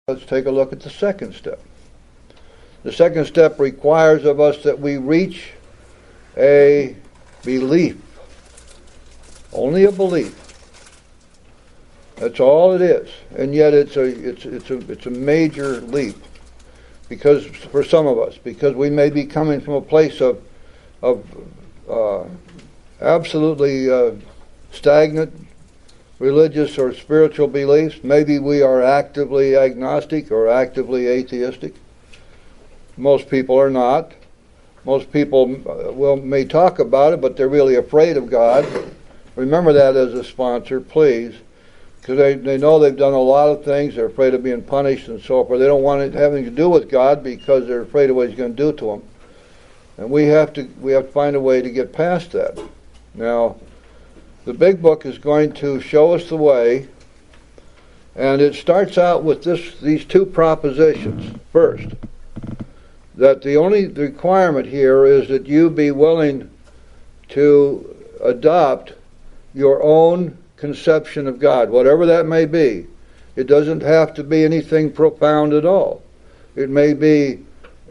Let's take a look at the second step. The second step requires of us that we reach a belief. Only a belief. That's all it is. And yet it's a major leap. Because for some of us, because we may be coming from a place of absolutely stagnant religious or spiritual beliefs. Maybe we are actively agnostic or actively atheistic. Most people are not. Most people may talk about it, but they're really afraid of God. Remember that as a sponsor, please, because they know they've done a lot of things. They're afraid of being punished and so forth. They don't want it having to do with God because they're afraid of what He's going to do to them. And we have to find a way to get past that. Now, the big book is going to show us the way, and it starts out with these two propositions. First, that the only requirement here is that you be willing to adopt your own conception of God, whatever that may be. It doesn't have to be anything profound at all. It may be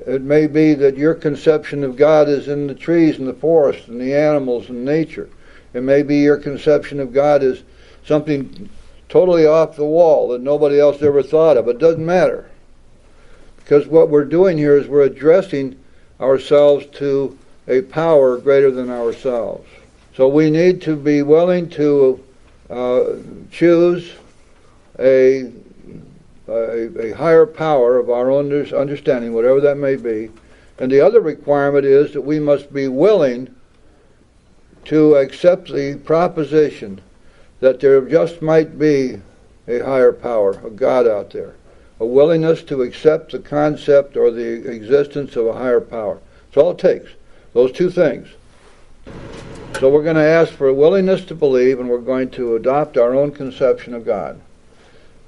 that your conception of God is in the trees and the forest and the animals and nature. It may be your conception of God is something totally off the wall that nobody else ever thought of. It doesn't matter. Because what we're doing here is we're addressing ourselves to a power greater than ourselves. So we need to be willing to choose a higher power of our own understanding, whatever that may be. And the other requirement is that we must be willing to accept the proposition that there just might be a higher power, a God out there. A willingness to accept the concept or the existence of a higher power. That's all it takes. Those two things. So we're going to ask for a willingness to believe, and we're going to adopt our own conception of God.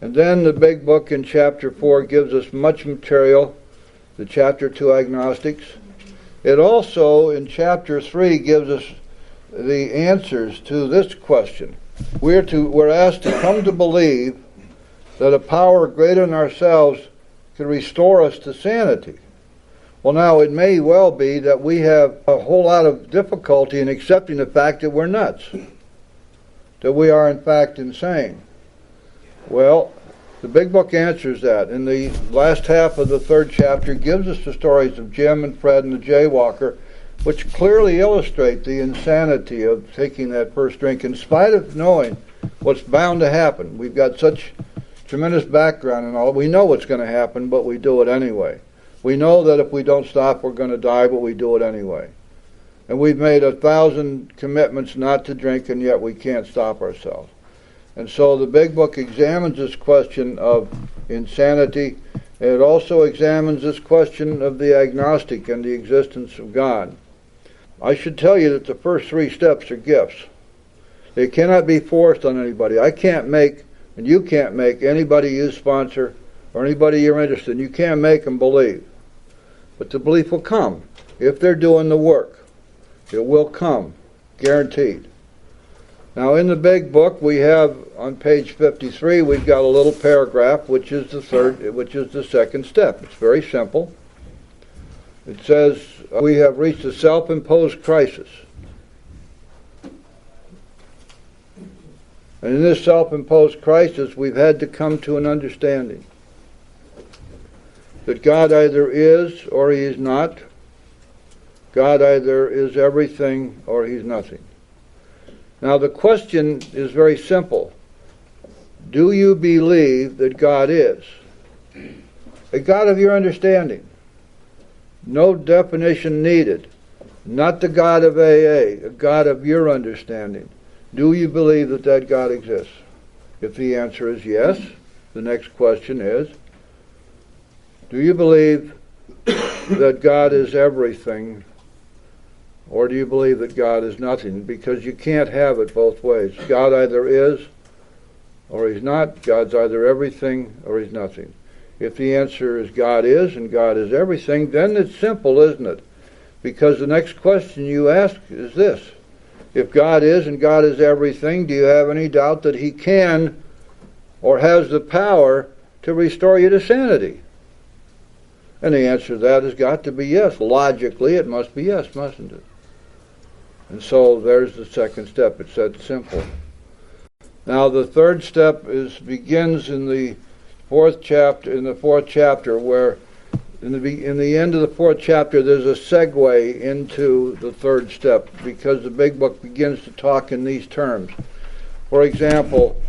And then the big book in chapter 4 gives us much material, the chapter 2 agnostics. It also, in chapter 3, gives us the answers to this question. We're asked to come to believe that a power greater than ourselves can restore us to sanity. Well, now, it may well be that we have a whole lot of difficulty in accepting the fact that we're nuts, that we are, in fact, insane. Well, the big book answers that. In the last half of the third chapter, gives us the stories of Jim and Fred and the jaywalker, which clearly illustrate the insanity of taking that first drink, in spite of knowing what's bound to happen. We've got such tremendous background and all. We know what's going to happen, but we do it anyway. We know that if we don't stop, we're going to die, but we do it anyway. And we've made 1,000 commitments not to drink, and yet we can't stop ourselves. And so the big book examines this question of insanity, and it also examines this question of the agnostic and the existence of God. I should tell you that the first 3 steps are gifts. They cannot be forced on anybody. I can't make, and you can't make, anybody you sponsor or anybody you're interested in. You can't make them believe. But the belief will come. If they're doing the work, it will come. Guaranteed. Now in the big book we have, on page 53, we've got a little paragraph which is the second step. It's very simple. It says, we have reached a self-imposed crisis. And in this self-imposed crisis, we've had to come to an understanding that God either is or He is not. God either is everything or He's nothing. Now the question is very simple. Do you believe that God is a God of your understanding? No definition needed. Not the God of AA, a God of your understanding. Do you believe that that God exists? If the answer is yes, the next question is, do you believe that God is everything, or do you believe that God is nothing? Because you can't have it both ways. God either is or He's not. God's either everything or He's nothing. If the answer is God is and God is everything, then it's simple, isn't it? Because the next question you ask is this. If God is and God is everything, do you have any doubt that He can or has the power to restore you to sanity? And the answer to that has got to be yes. Logically, it must be yes, mustn't it? And so there's the second step. It's that simple. Now the third step begins in the fourth chapter. In the fourth chapter, where in the end of the fourth chapter, there's a segue into the third step, because the big book begins to talk in these terms. For example,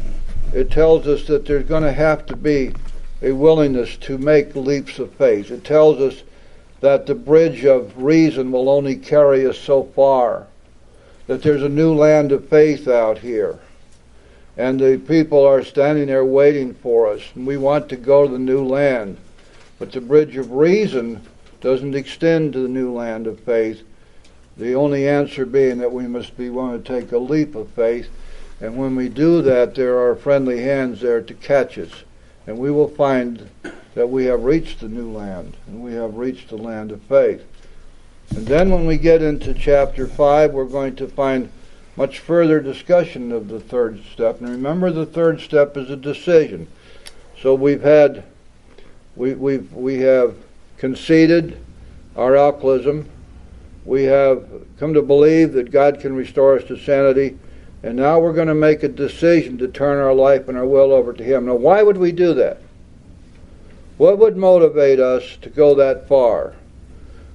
it tells us that there's going to have to be a willingness to make leaps of faith. It tells us that the bridge of reason will only carry us so far, that there's a new land of faith out here, and the people are standing there waiting for us, and we want to go to the new land. But the bridge of reason doesn't extend to the new land of faith, the only answer being that we must be willing to take a leap of faith, and when we do that, there are friendly hands there to catch us, and we will find that we have reached the new land, and we have reached the land of faith. And then when we get into chapter 5, we're going to find much further discussion of the third step. And remember, the third step is a decision. So we have conceded our alcoholism. We have come to believe that God can restore us to sanity. And now we're going to make a decision to turn our life and our will over to Him. Now, why would we do that? What would motivate us to go that far?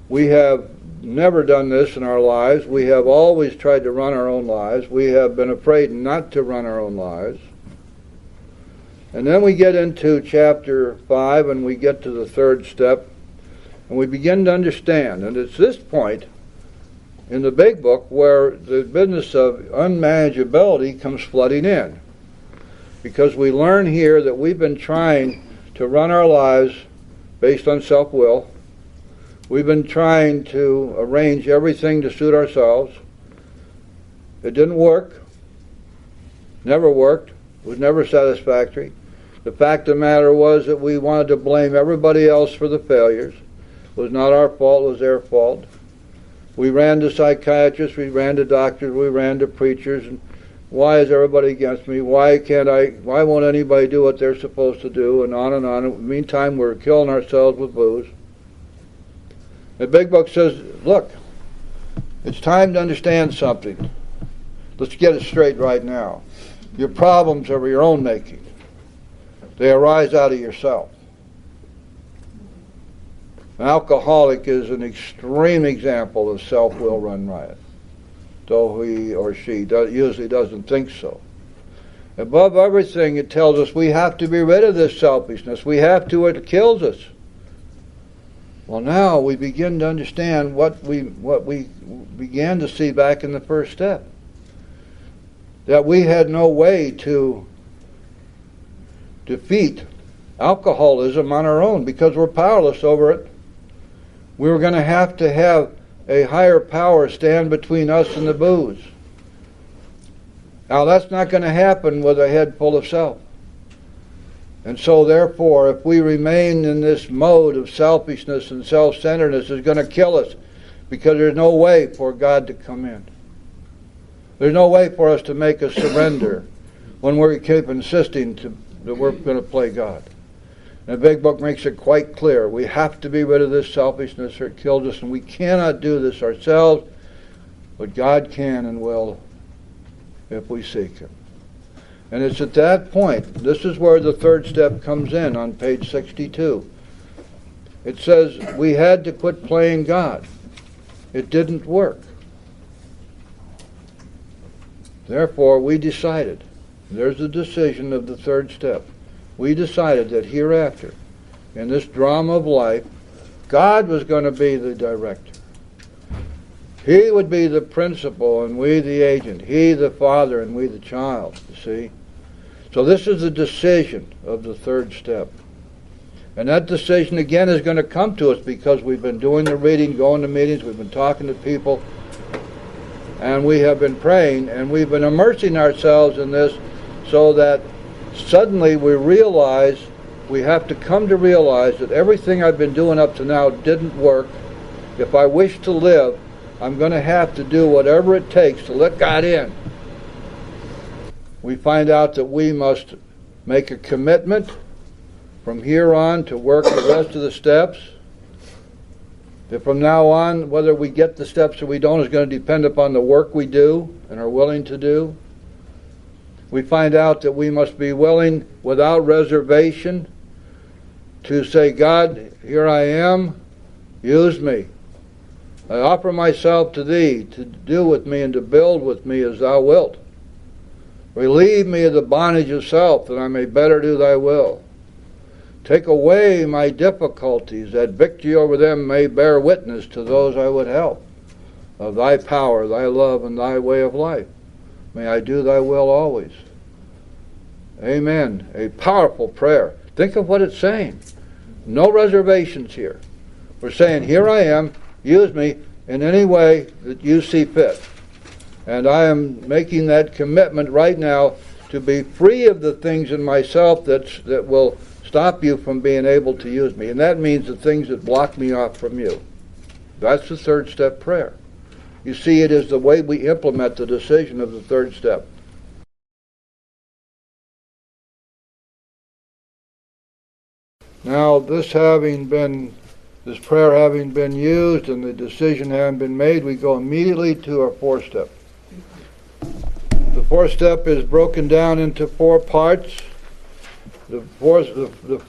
We have never done this in our lives. We have always tried to run our own lives. We have been afraid not to run our own lives. And then we get into chapter 5 and we get to the third step and we begin to understand. And it's this point in the big book where the business of unmanageability comes flooding in. Because we learn here that we've been trying to run our lives based on self-will. We've been trying to arrange everything to suit ourselves. It didn't work. Never worked. Was never satisfactory. The fact of the matter was that we wanted to blame everybody else for the failures. It was not our fault, it was their fault. We ran to psychiatrists, we ran to doctors, we ran to preachers, and why is everybody against me? Why won't anybody do what they're supposed to do? And on and on. In the meantime, we're killing ourselves with booze. The big book says, look, it's time to understand something. Let's get it straight right now. Your problems are your own making. They arise out of yourself. An alcoholic is an extreme example of self-will run riot, though he or she usually doesn't think so. Above everything, it tells us we have to be rid of this selfishness. We have to, or it kills us. Well, now we begin to understand what we began to see back in the first step. That we had no way to defeat alcoholism on our own because we're powerless over it. We were going to have a higher power stand between us and the booze. Now that's not going to happen with a head full of self. And so therefore, if we remain in this mode of selfishness and self-centeredness, it's going to kill us because there's no way for God to come in. There's no way for us to make a surrender when we keep insisting that we're going to play God. And the big book makes it quite clear. We have to be rid of this selfishness or it kills us, and we cannot do this ourselves, but God can and will if we seek Him. And it's at that point, this is where the third step comes in on page 62. It says we had to quit playing God. It didn't work. Therefore, we decided, there's the decision of the third step. We decided that hereafter, in this drama of life, God was going to be the director. He would be the principal and we the agent. He the father and we the child, you see. So this is the decision of the third step. And that decision again is going to come to us because we've been doing the reading, going to meetings, we've been talking to people, and we have been praying, and we've been immersing ourselves in this so that suddenly we have to come to realize that everything I've been doing up to now didn't work. If I wish to live, I'm going to have to do whatever it takes to let God in. We find out that we must make a commitment from here on to work the rest of the steps. If from now on, whether we get the steps or we don't is going to depend upon the work we do and are willing to do. We find out that we must be willing, without reservation, to say, God, here I am, use me. I offer myself to Thee to do with me and to build with me as Thou wilt. Relieve me of the bondage of self, that I may better do Thy will. Take away my difficulties, that victory over them may bear witness to those I would help, of Thy power, Thy love, and Thy way of life. May I do Thy will always. Amen. A powerful prayer. Think of what it's saying. No reservations here. We're saying, here I am, use me in any way that you see fit. And I am making that commitment right now to be free of the things in myself that will stop you from being able to use me. And that means the things that block me off from you. That's the third step prayer. You see, it is the way we implement the decision of the third step. Now, this prayer having been used and the decision having been made, we go immediately to our fourth step. The fourth step is broken down into 4 parts. The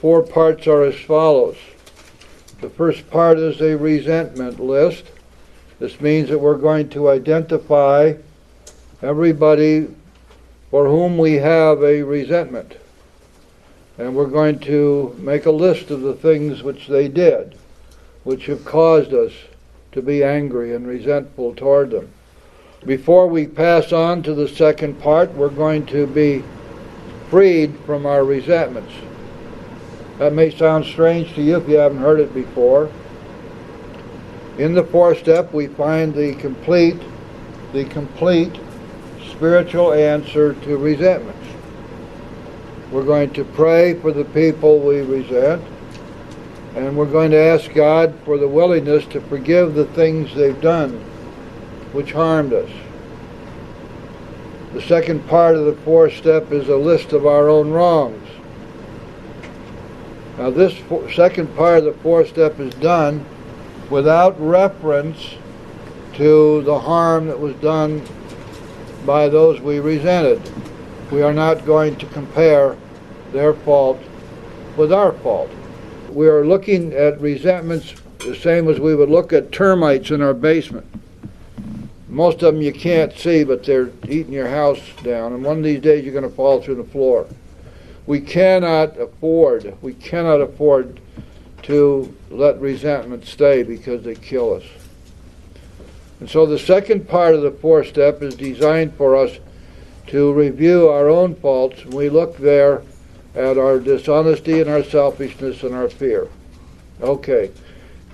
four parts are as follows. The first part is a resentment list. This means that we're going to identify everybody for whom we have a resentment. And we're going to make a list of the things which they did, which have caused us to be angry and resentful toward them. Before we pass on to the second part, we're going to be freed from our resentments. That may sound strange to you if you haven't heard it before. In the fourth step, we find the complete spiritual answer to resentments. We're going to pray for the people we resent, and we're going to ask God for the willingness to forgive the things they've done which harmed us. The second part of the fourth step is a list of our own wrongs. Now, this second part of the fourth step is done without reference to the harm that was done by those we resented. We are not going to compare their fault with our fault. We are looking at resentments the same as we would look at termites in our basement. Most of them you can't see, but they're eating your house down, and one of these days you're going to fall through the floor. We cannot afford to let resentment stay because they kill us. And so the second part of the fourth step is designed for us to review our own faults. We look there at our dishonesty and our selfishness and our fear. Okay,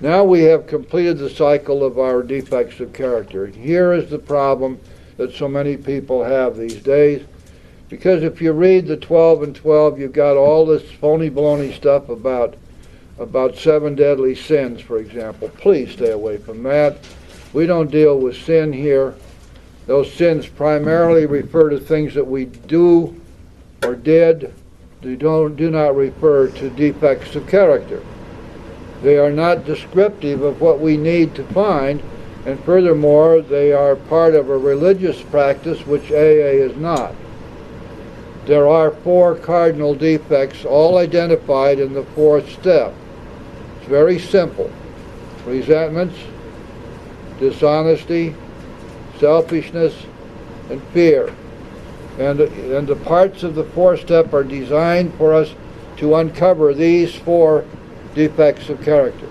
now we have completed the cycle of our defects of character. Here is the problem that so many people have these days. Because if you read the 12 and 12, you've got all this phony baloney stuff about 7 deadly sins, for example. Please stay away from that. We don't deal with sin here. Those sins primarily refer to things that we do or did. They do not refer to defects of character. They are not descriptive of what we need to find, and furthermore, they are part of a religious practice which AA is not. There are 4 cardinal defects, all identified in the fourth step. It's very simple. Resentments, dishonesty, selfishness, and fear. And the parts of the fourth step are designed for us to uncover these 4 defects of character.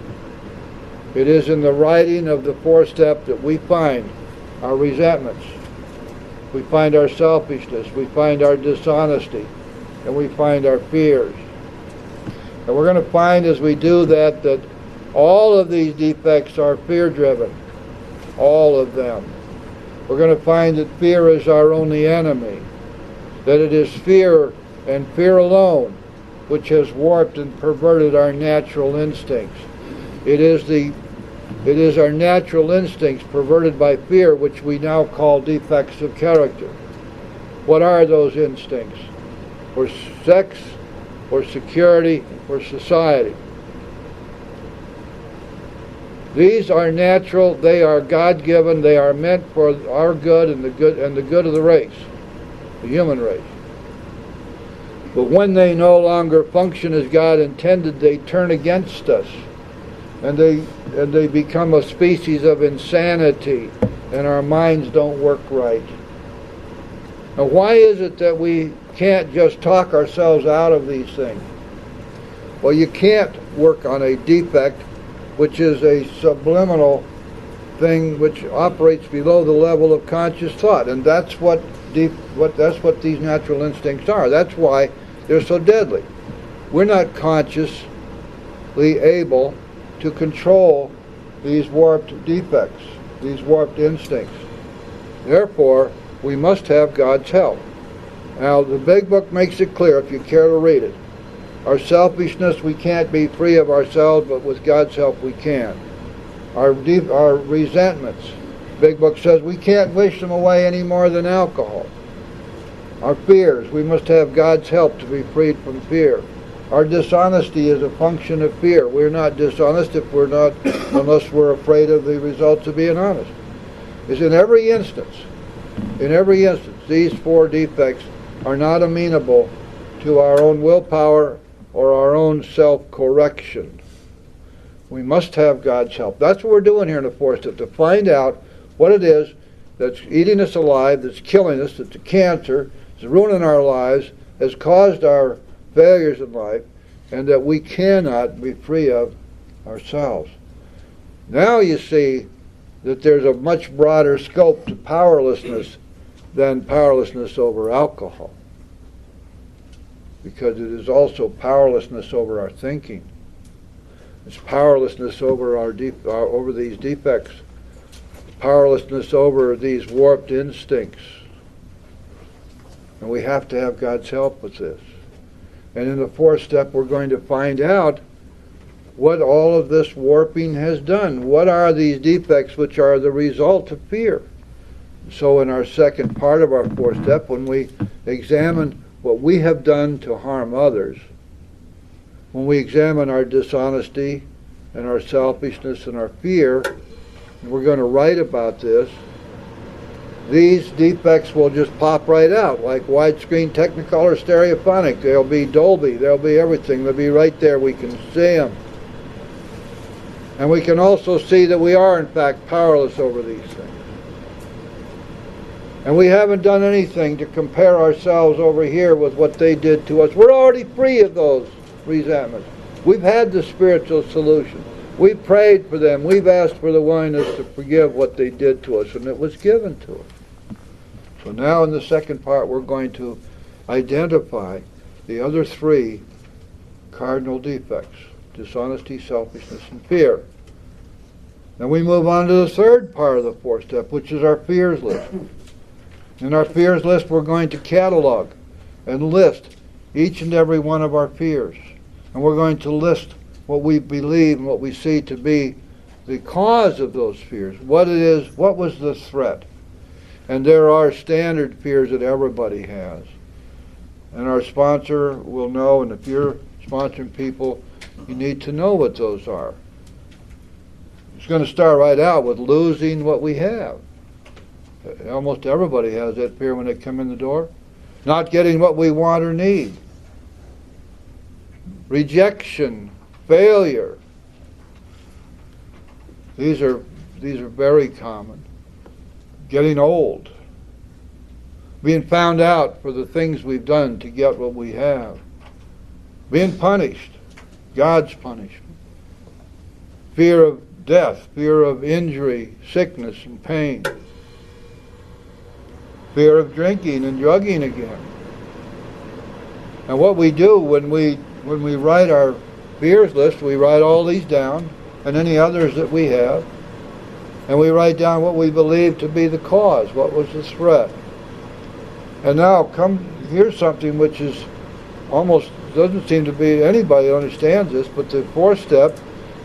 It is in the writing of the fourth step that we find our resentments, we find our selfishness, we find our dishonesty, and we find our fears. And we're going to find as we do that all of these defects are fear-driven. All of them. We're going to find that fear is our only enemy. That it is fear and fear alone which has warped and perverted our natural instincts. It is our natural instincts perverted by fear which we now call defects of character. What are those instincts? For sex, for security, for society. These are natural, they are God-given, they are meant for our good and the good of the race, the human race. But when they no longer function as God intended, they turn against us. And they become a species of insanity, and our minds don't work right. Now, why is it that we can't just talk ourselves out of these things? Well, you can't work on a defect which is a subliminal thing which operates below the level of conscious thought, and that's what these natural instincts are. That's why they're so deadly. We're not consciously able to control these warped defects, these warped instincts. Therefore, we must have God's help. Now, the Big Book makes it clear, if you care to read it. Our selfishness, we can't be free of ourselves, but with God's help we can. Our resentments, Big Book says we can't wish them away any more than alcohol. Our fears, we must have God's help to be freed from fear. Our dishonesty is a function of fear. We're not dishonest unless we're afraid of the results of being honest. It's in every instance, these four defects are not amenable to our own willpower or our own self-correction. We must have God's help. That's what we're doing here in the fourth step, to find out what it is that's eating us alive, that's killing us, that's a cancer, that's ruining our lives, has caused our failures in life, and that we cannot be free of ourselves. Now you see that there's a much broader scope to powerlessness than powerlessness over alcohol, because it is also powerlessness over our thinking. It's powerlessness over over these defects, powerlessness over these warped instincts. And we have to have God's help with this. And in the fourth step, we're going to find out what all of this warping has done. What are these defects which are the result of fear? So in our second part of our fourth step, when we examine what we have done to harm others, when we examine our dishonesty and our selfishness and our fear, and we're going to write about this, these defects will just pop right out, like widescreen Technicolor stereophonic. They'll be Dolby, they'll be everything, they'll be right there, we can see them. And we can also see that we are in fact powerless over these things. And we haven't done anything to compare ourselves over here with what they did to us. We're already free of those resentments. We've had the spiritual solution. We've prayed for them. We've asked for the willingness to forgive what they did to us, and it was given to us. So now in the second part, we're going to identify the other three cardinal defects: dishonesty, selfishness, and fear. Then we move on to the third part of the fourth step, which is our fears list. In our fears list, we're going to catalog and list each and every one of our fears. And we're going to list what we believe and what we see to be the cause of those fears. What it is, what was the threat. And there are standard fears that everybody has. And our sponsor will know, and if you're sponsoring people, you need to know what those are. It's going to start right out with losing what we have. Almost everybody has that fear when they come in the door. Not getting what we want or need. Rejection, failure. These are very common. Getting old. Being found out for the things we've done to get what we have. Being punished. God's punishment. Fear of death, fear of injury, sickness, and pain. Fear of drinking and drugging again. And what we do when we write our fears list, we write all these down, and any others that we have, and we write down what we believe to be the cause, what was the threat. And now here's something which is almost, doesn't seem to be anybody understands this, but the fourth step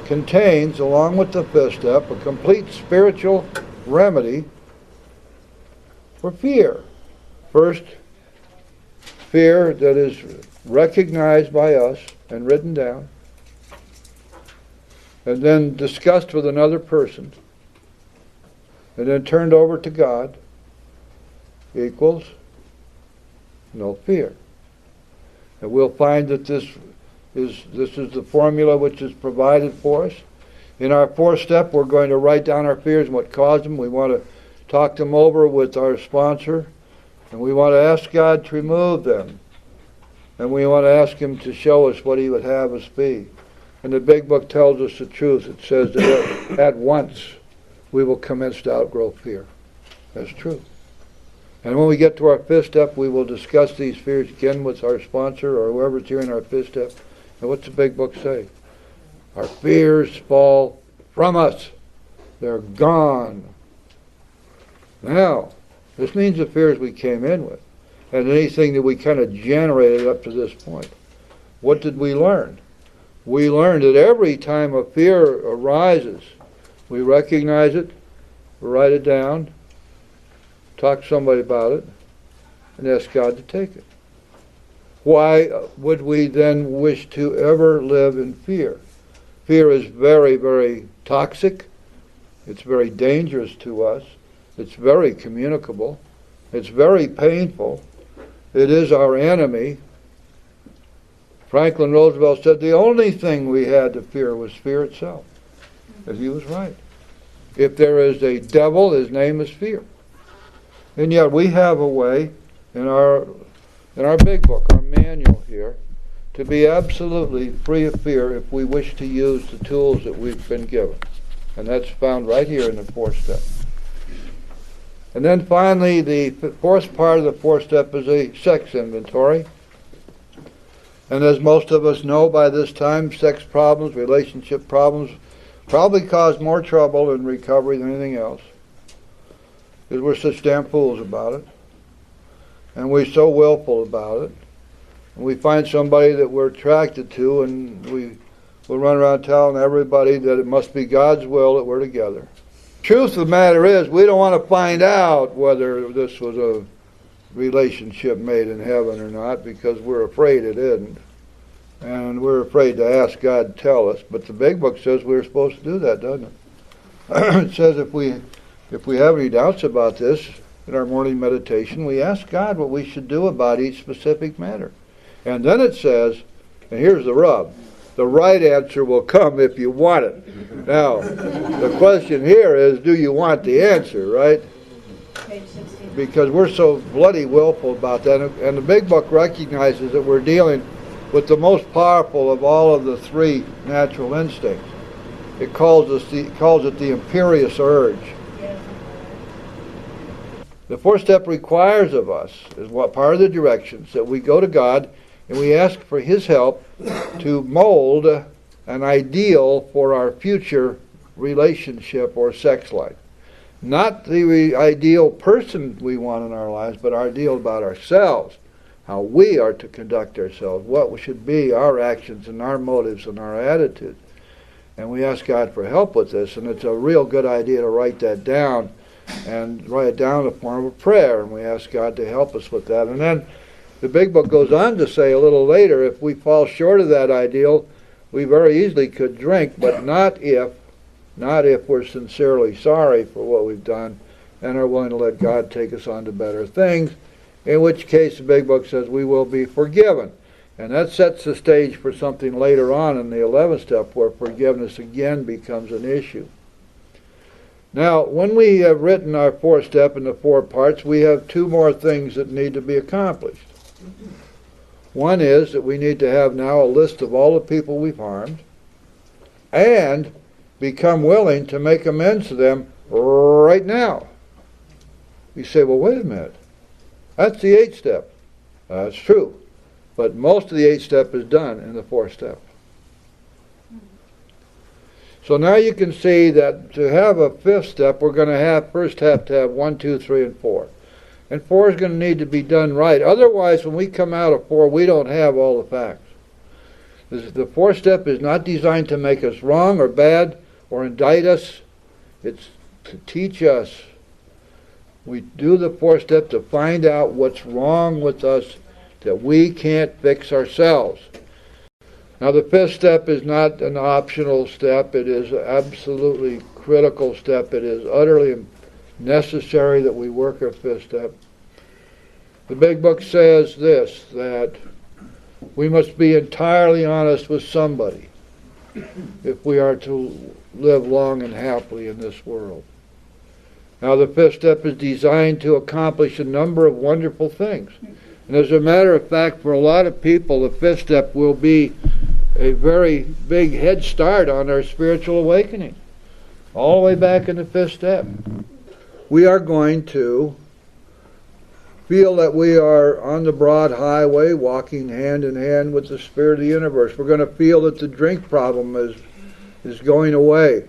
contains, along with the fifth step, a complete spiritual remedy for fear. First, fear that is recognized by us and written down, and then discussed with another person, and then turned over to God, equals no fear. And we'll find that this is the formula which is provided for us. In our fourth step, we're going to write down our fears and what caused them. We want to talk them over with our sponsor, and we want to ask God to remove them. And we want to ask Him to show us what He would have us be. And the big book tells us the truth. It says that at once we will commence to outgrow fear. That's true. And when we get to our fifth step, we will discuss these fears again with our sponsor or whoever's here in our fifth step. And what's the big book say? Our fears fall from us. They're gone. Now, this means the fears we came in with, and anything that we kind of generated up to this point. What did we learn? We learned that every time a fear arises, we recognize it, write it down, talk to somebody about it, and ask God to take it. Why would we then wish to ever live in fear? Fear is very, very toxic. It's very dangerous to us. It's very communicable. It's very painful. It is our enemy. Franklin Roosevelt said the only thing we had to fear was fear itself. And he was right. If there is a devil, his name is fear. And yet we have a way in our big book, our manual here, to be absolutely free of fear if we wish to use the tools that we've been given. And that's found right here in the fourth step. And then finally, the fourth part of the fourth step is a sex inventory. And as most of us know by this time, sex problems, relationship problems, probably cause more trouble in recovery than anything else. Because we're such damn fools about it. And we're so willful about it. And we find somebody that we're attracted to, and we'll run around telling everybody that it must be God's will that we're together. Truth of the matter is, we don't want to find out whether this was a relationship made in heaven or not, because we're afraid it isn't. And we're afraid to ask God to tell us. But the big book says we're supposed to do that, doesn't it? It says if we have any doubts about this in our morning meditation, we ask God what we should do about each specific matter. And then it says, and here's the rub, the right answer will come if you want it. Now, the question here is, do you want the answer, right? Because we're so bloody willful about that. And the big book recognizes that we're dealing with the most powerful of all of the three natural instincts. It calls it the imperious urge. The fourth step requires of us, is what part of the directions, that we go to God and we ask for His help to mold an ideal for our future relationship or sex life. Not the ideal person we want in our lives, but our ideal about ourselves, how we are to conduct ourselves, what should be our actions and our motives and our attitudes. And we ask God for help with this, and it's a real good idea to write that down, and write it down in the form of a prayer, and we ask God to help us with that. And then the big book goes on to say a little later, if we fall short of that ideal, we very easily could drink, but not if we're sincerely sorry for what we've done and are willing to let God take us on to better things, in which case the big book says we will be forgiven. And that sets the stage for something later on in the 11th step where forgiveness again becomes an issue. Now, when we have written our fourth step in the four parts, we have two more things that need to be accomplished. One is that we need to have now a list of all the people we've harmed and become willing to make amends to them right now. You say, well, wait a minute. That's the 8th step. That's true. But most of the 8th step is done in the 4th step. So now you can see that to have a 5th step, we're going to first have to have 1, 2, 3, and 4. And 4 is going to need to be done right. Otherwise, when we come out of 4, we don't have all the facts. The 4th step is not designed to make us wrong or bad or indict us. It's to teach us. We do the 4th step to find out what's wrong with us that we can't fix ourselves. Now, the fifth step is not an optional step. It is an absolutely critical step. It is utterly necessary that we work our fifth step. The big book says this, that we must be entirely honest with somebody if we are to live long and happily in this world. Now, the fifth step is designed to accomplish a number of wonderful things. And as a matter of fact, for a lot of people, the fifth step will be a very big head start on our spiritual awakening. All the way back in the fifth step. We are going to feel that we are on the broad highway, walking hand in hand with the Spirit of the universe. We're going to feel that the drink problem is going away.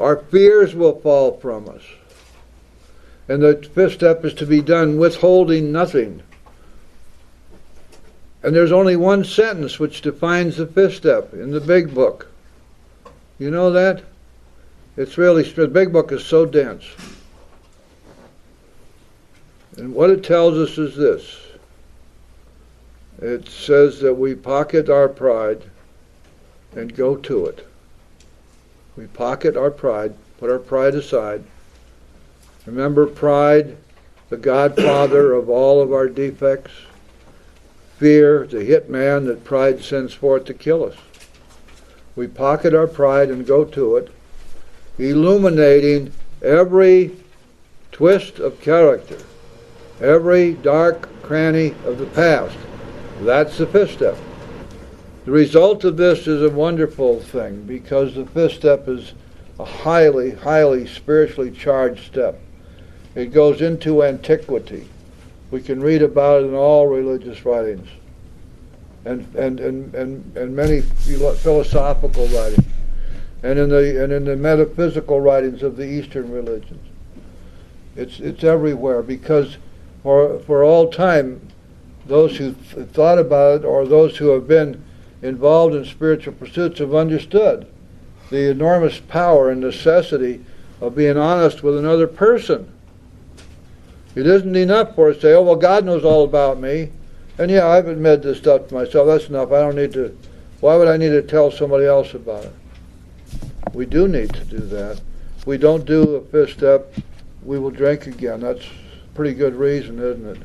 Our fears will fall from us. And the fifth step is to be done withholding nothing. And there's only one sentence which defines the fifth step in the big book. You know that? It's really, the big book is so dense. And what it tells us is this. It says that we pocket our pride and go to it. We pocket our pride, put our pride aside. Remember, pride, the godfather of all of our defects. Fear, the hitman that pride sends forth to kill us. We pocket our pride and go to it, illuminating every twist of character, every dark cranny of the past. That's the fifth step. The result of this is a wonderful thing, because the fifth step is a highly, highly spiritually charged step. It goes into antiquity. We can read about it in all religious writings and many philosophical writings, and in the metaphysical writings of the Eastern religions. It's everywhere, because for all time, those who thought about it or those who have been involved in spiritual pursuits have understood the enormous power and necessity of being honest with another person. It isn't enough for us to say, oh, well, God knows all about me. And yeah, I've admitted this stuff to myself. That's enough. I don't need to, why would I need to tell somebody else about it? We do need to do that. If we don't do the fifth step, we will drink again. That's a pretty good reason, isn't it?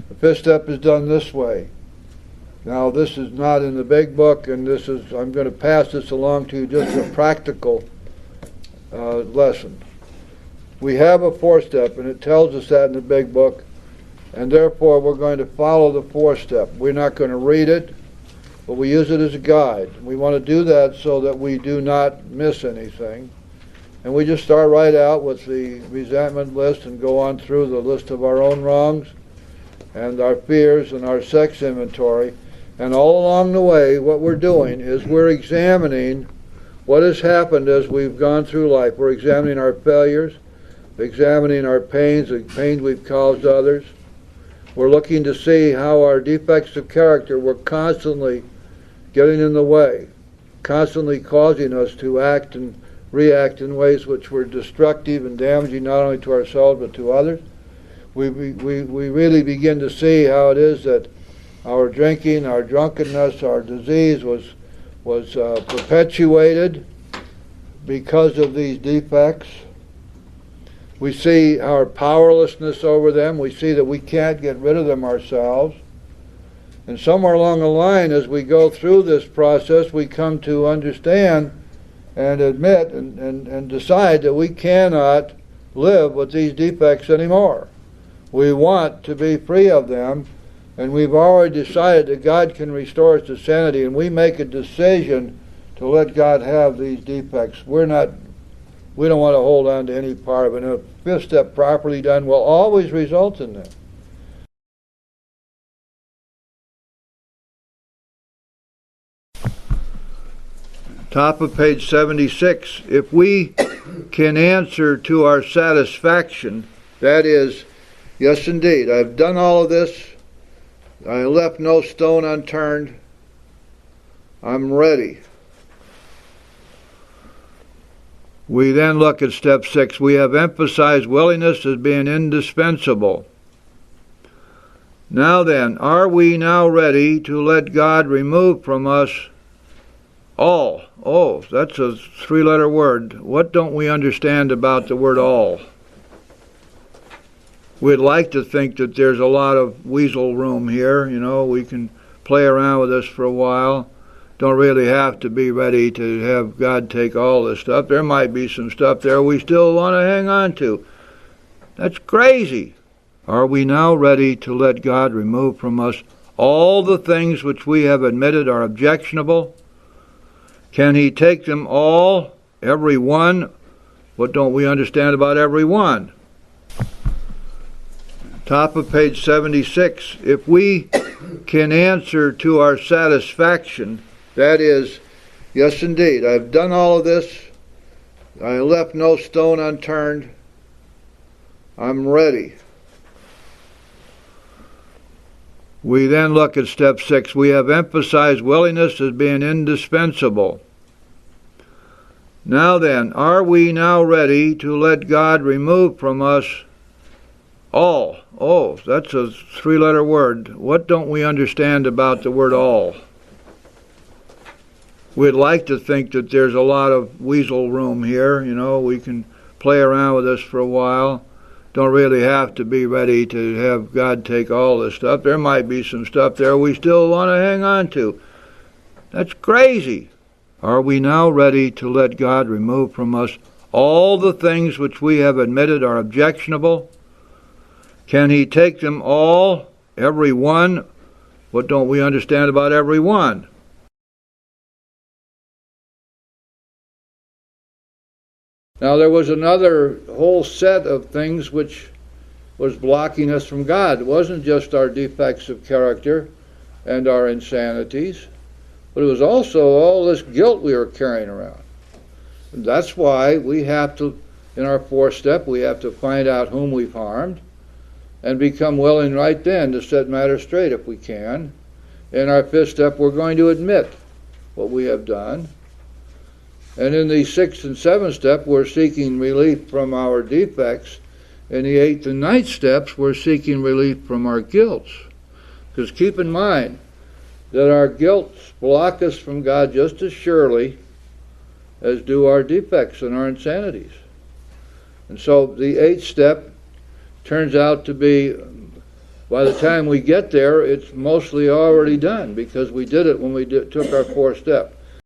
The fifth step is done this way. Now, this is not in the big book, and this is, I'm going to pass this along to you just as a practical lesson. We have a fourth step, and it tells us that in the big book, and therefore we're going to follow the fourth step. We're not going to read it, but we use it as a guide. We want to do that so that we do not miss anything. And we just start right out with the resentment list and go on through the list of our own wrongs and our fears and our sex inventory. And all along the way, what we're doing is we're examining what has happened as we've gone through life. We're examining our failures, examining our pains, the pains we've caused others. We're looking to see how our defects of character were constantly getting in the way, constantly causing us to act and react in ways which were destructive and damaging not only to ourselves but to others. We really begin to see how it is that our drinking, our drunkenness, our disease was perpetuated because of these defects. We see our powerlessness over them. We see that we can't get rid of them ourselves. And somewhere along the line, as we go through this process, we come to understand and admit and decide that we cannot live with these defects anymore. We want to be free of them, and we've already decided that God can restore us to sanity, and we make a decision to let God have these defects. We don't want to hold on to any part of it. And a fifth step properly done will always result in that. Top of page 76. If we can answer to our satisfaction, that is, yes indeed, I've done all of this, I left no stone unturned, I'm ready. We then look at step 6. We have emphasized willingness as being indispensable. Now then, are we now ready to let God remove from us all? Oh, that's a three-letter word. What don't we understand about the word all? We'd like to think that there's a lot of weasel room here. You know, we can play around with this for a while. Don't really have to be ready to have God take all this stuff. There might be some stuff there we still want to hang on to. That's crazy. Are we now ready to let God remove from us all the things which we have admitted are objectionable? Can He take them all, every one? What don't we understand about every one? Top of page 76. If we can answer to our satisfaction, that is, yes indeed, I've done all of this, I left no stone unturned, I'm ready. We then look at step 6. We have emphasized willingness as being indispensable. Now then, are we now ready to let God remove from us all? Oh, that's a three-letter word. What don't we understand about the word all? We'd like to think that there's a lot of weasel room here. You know, we can play around with this for a while. Don't really have to be ready to have God take all this stuff. There might be some stuff there we still want to hang on to. That's crazy. Are we now ready to let God remove from us all the things which we have admitted are objectionable? Can He take them all, every one? What don't we understand about every one? Now there was another whole set of things which was blocking us from God. It wasn't just our defects of character and our insanities, but it was also all this guilt we were carrying around. And that's why we have to, in our fourth step, we have to find out whom we've harmed and become willing right then to set matters straight if we can. In our fifth step, we're going to admit what we have done. And in the sixth and seventh step, we're seeking relief from our defects. In the eighth and ninth steps, we're seeking relief from our guilts. Because keep in mind that our guilts block us from God just as surely as do our defects and our insanities. And so the eighth step turns out to be, by the time we get there, it's mostly already done, because we did it when we took our fourth step.